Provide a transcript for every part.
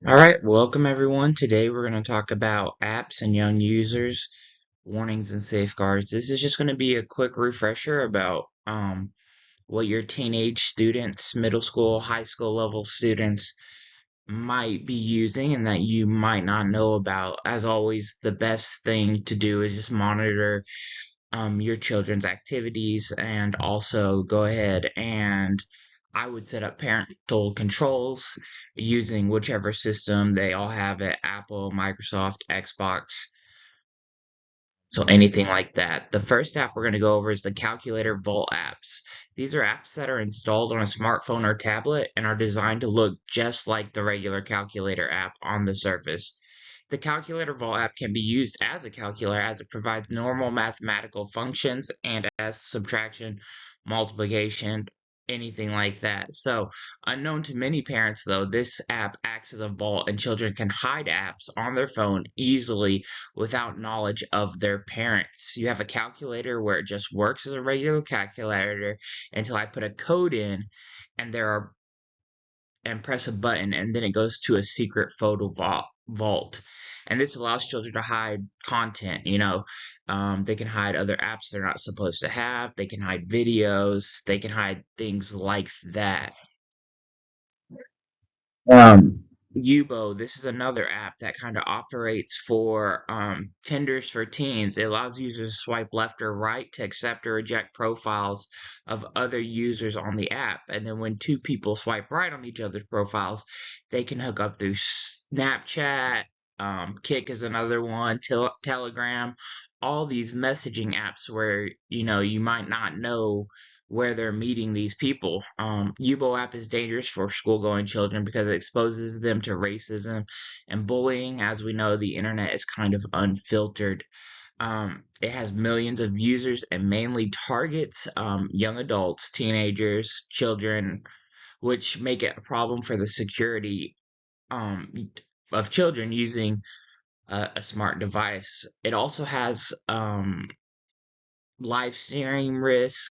All right, welcome everyone. Today we're going to talk about apps and young users, warnings and safeguards. This is just going to be a quick refresher about what your teenage students, middle school, high school level students might be using and that you might not know about. As always, the best thing to do is just monitor your children's activities and also go ahead and I would set up parental controls using whichever system they all have it, Apple, Microsoft, Xbox, so anything like that. The first app we're going to go over is the Calculator Vault apps. These are apps that are installed on a smartphone or tablet and are designed to look just like the regular calculator app on the surface. The Calculator Vault app can be used as a calculator as it provides normal mathematical functions and as subtraction, multiplication, anything like that. So, unknown to many parents though, this app acts as a vault and children can hide apps on their phone easily without knowledge of their parents. You have a calculator where it just works as a regular calculator until I put a code in and there are and press a button and then it goes to a secret photo vault. And this allows children to hide content, they can hide other apps they're not supposed to have. They can hide videos. They can hide things like that. Um, Yubo, this is another app that kind of operates for Tinders for teens. It allows users to swipe left or right to accept or reject profiles of other users on the app. And then when two people swipe right on each other's profiles, they can hook up through Snapchat. Kik is another one, Telegram, all these messaging apps where, you might not know where they're meeting these people. Yubo app is dangerous for school-going children because it exposes them to racism and bullying. As we know, the internet is kind of unfiltered. It has millions of users and mainly targets young adults, teenagers, children, which make it a problem for the security um, of children using a smart device. It also has live stream risk.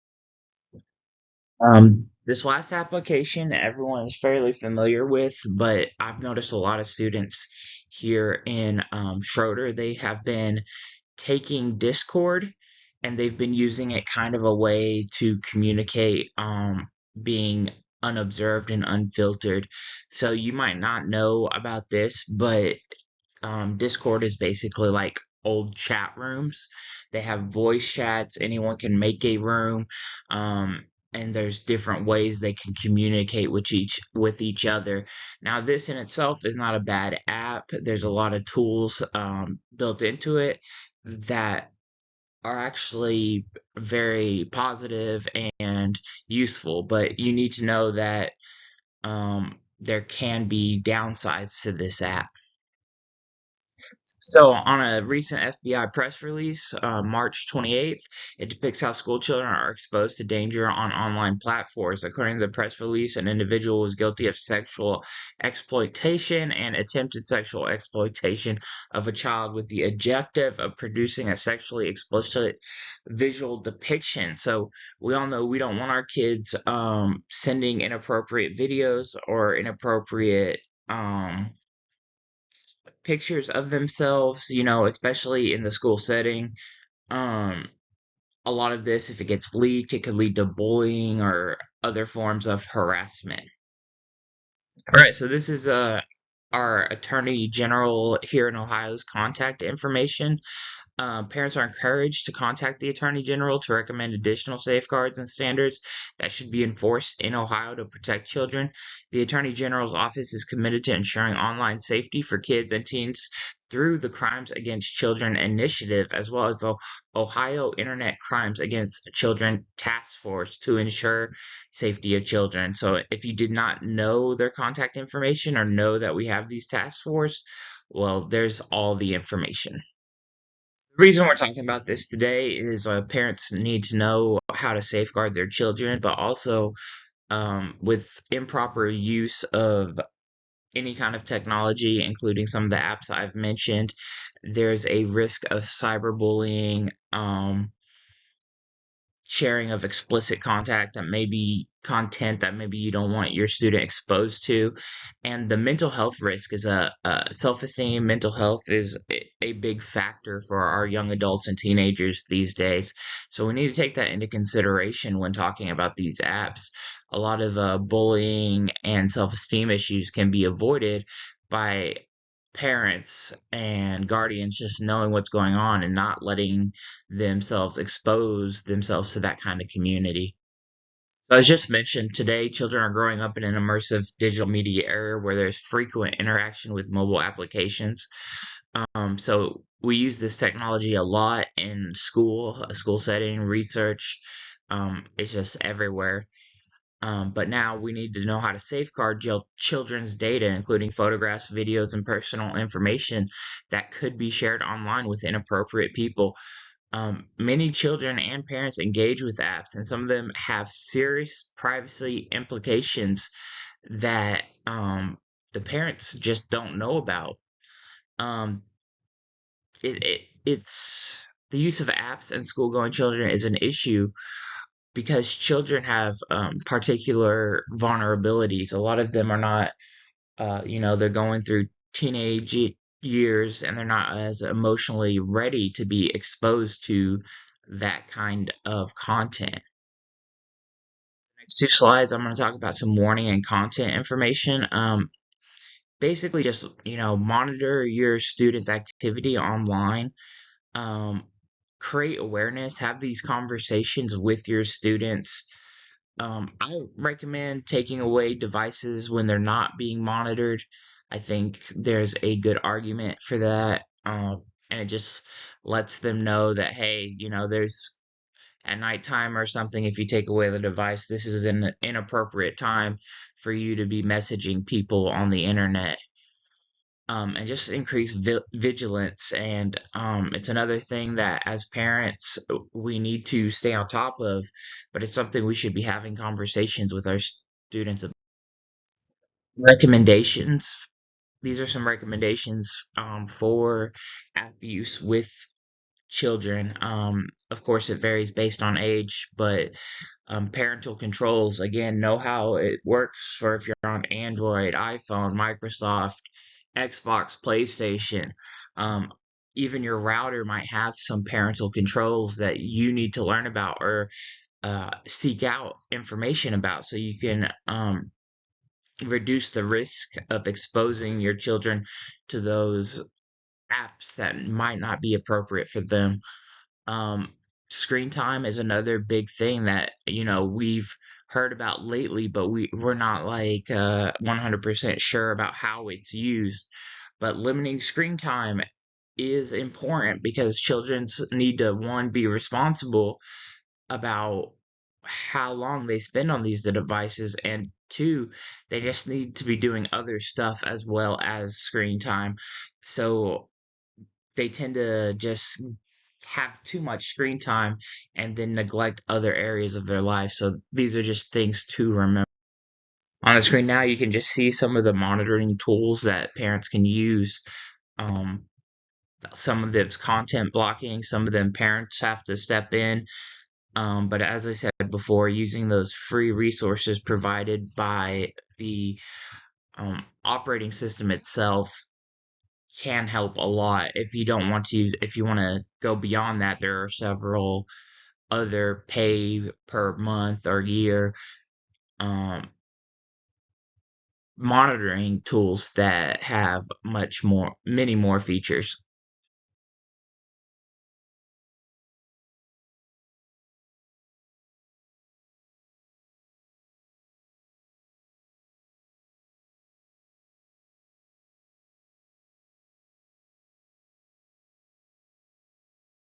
This last application everyone is fairly familiar with, but I've noticed a lot of students here in Schroeder, they have been taking Discord and they've been using it kind of a way to communicate, being unobserved and unfiltered. So you might not know about this, but Discord is basically like old chat rooms. They have voice chats. Anyone can make a room, and there's different ways they can communicate with each other. Now, this in itself is not a bad app. There's a lot of tools built into it that are actually very positive and useful. But you need to know that there can be downsides to this app. So, on a recent FBI press release, March 28th, it depicts how school children are exposed to danger on online platforms. According to the press release, an individual was guilty of sexual exploitation and attempted sexual exploitation of a child with the objective of producing a sexually explicit visual depiction. So, we all know we don't want our kids sending inappropriate videos or inappropriate. Pictures of themselves, especially in the school setting. Um, a lot of this, if it gets leaked, it could lead to bullying or other forms of harassment. All right, so this is our Attorney General here in Ohio's contact information. Parents are encouraged to contact the Attorney General to recommend additional safeguards and standards that should be enforced in Ohio to protect children. The Attorney General's office is committed to ensuring online safety for kids and teens through the Crimes Against Children initiative, as well as the Ohio Internet Crimes Against Children Task Force to ensure safety of children. So if you did not know their contact information or know that we have these task force, well, there's all the information. The reason we're talking about this today is parents need to know how to safeguard their children, but also with improper use of any kind of technology, including some of the apps I've mentioned, there's a risk of cyberbullying, sharing of explicit content that maybe you don't want your student exposed to. And the mental health risk is self-esteem. Mental health is a big factor for our young adults and teenagers these days. So we need to take that into consideration when talking about these apps. A lot of bullying and self-esteem issues can be avoided by parents and guardians just knowing what's going on and not letting themselves expose themselves to that kind of community. So as just mentioned, today children are growing up in an immersive digital media era where there's frequent interaction with mobile applications. So we use this technology a lot in school, a school setting, research. It's just everywhere. But now we need to know how to safeguard children's data, including photographs, videos, and personal information that could be shared online with inappropriate people. Many children and parents engage with apps, and some of them have serious privacy implications that the parents just don't know about. Um, it's the use of apps and school-going children is an issue because children have particular vulnerabilities. A lot of them are not, they're going through teenage years and they're not as emotionally ready to be exposed to that kind of content. Next two slides, I'm going to talk about some warning and content information. Basically, just monitor your students' activity online. Um, Create awareness. Have these conversations with your students. I recommend taking away devices when they're not being monitored. I think there's a good argument for that. And it just lets them know that, hey, there's at nighttime or something, if you take away the device, this is an inappropriate time for you to be messaging people on the internet. And just increase vigilance. And it's another thing that as parents we need to stay on top of, but it's something we should be having conversations with our students about. Recommendations. These are some recommendations for app use with children. Of course, it varies based on age, but parental controls, again, know how it works for if you're on Android, iPhone, Microsoft, Xbox, PlayStation. Um, Even your router might have some parental controls that you need to learn about or seek out information about so you can reduce the risk of exposing your children to those apps that might not be appropriate for them. um, Screen time is another big thing that, we've heard about lately, but we're not like 100% sure about how it's used. But limiting screen time is important because children need to, one, be responsible about how long they spend on these devices, and two, they just need to be doing other stuff as well as screen time. So they tend to just have too much screen time and then neglect other areas of their life. So these are just things to remember. On the screen now, you can just see some of the monitoring tools that parents can use. Um, some of them's content blocking, some of them parents have to step in. But as I said before, using those free resources provided by the operating system itself can help a lot. If you don't want to, if you want to go beyond that, there are several other pay per month or year um, monitoring tools that have many more features.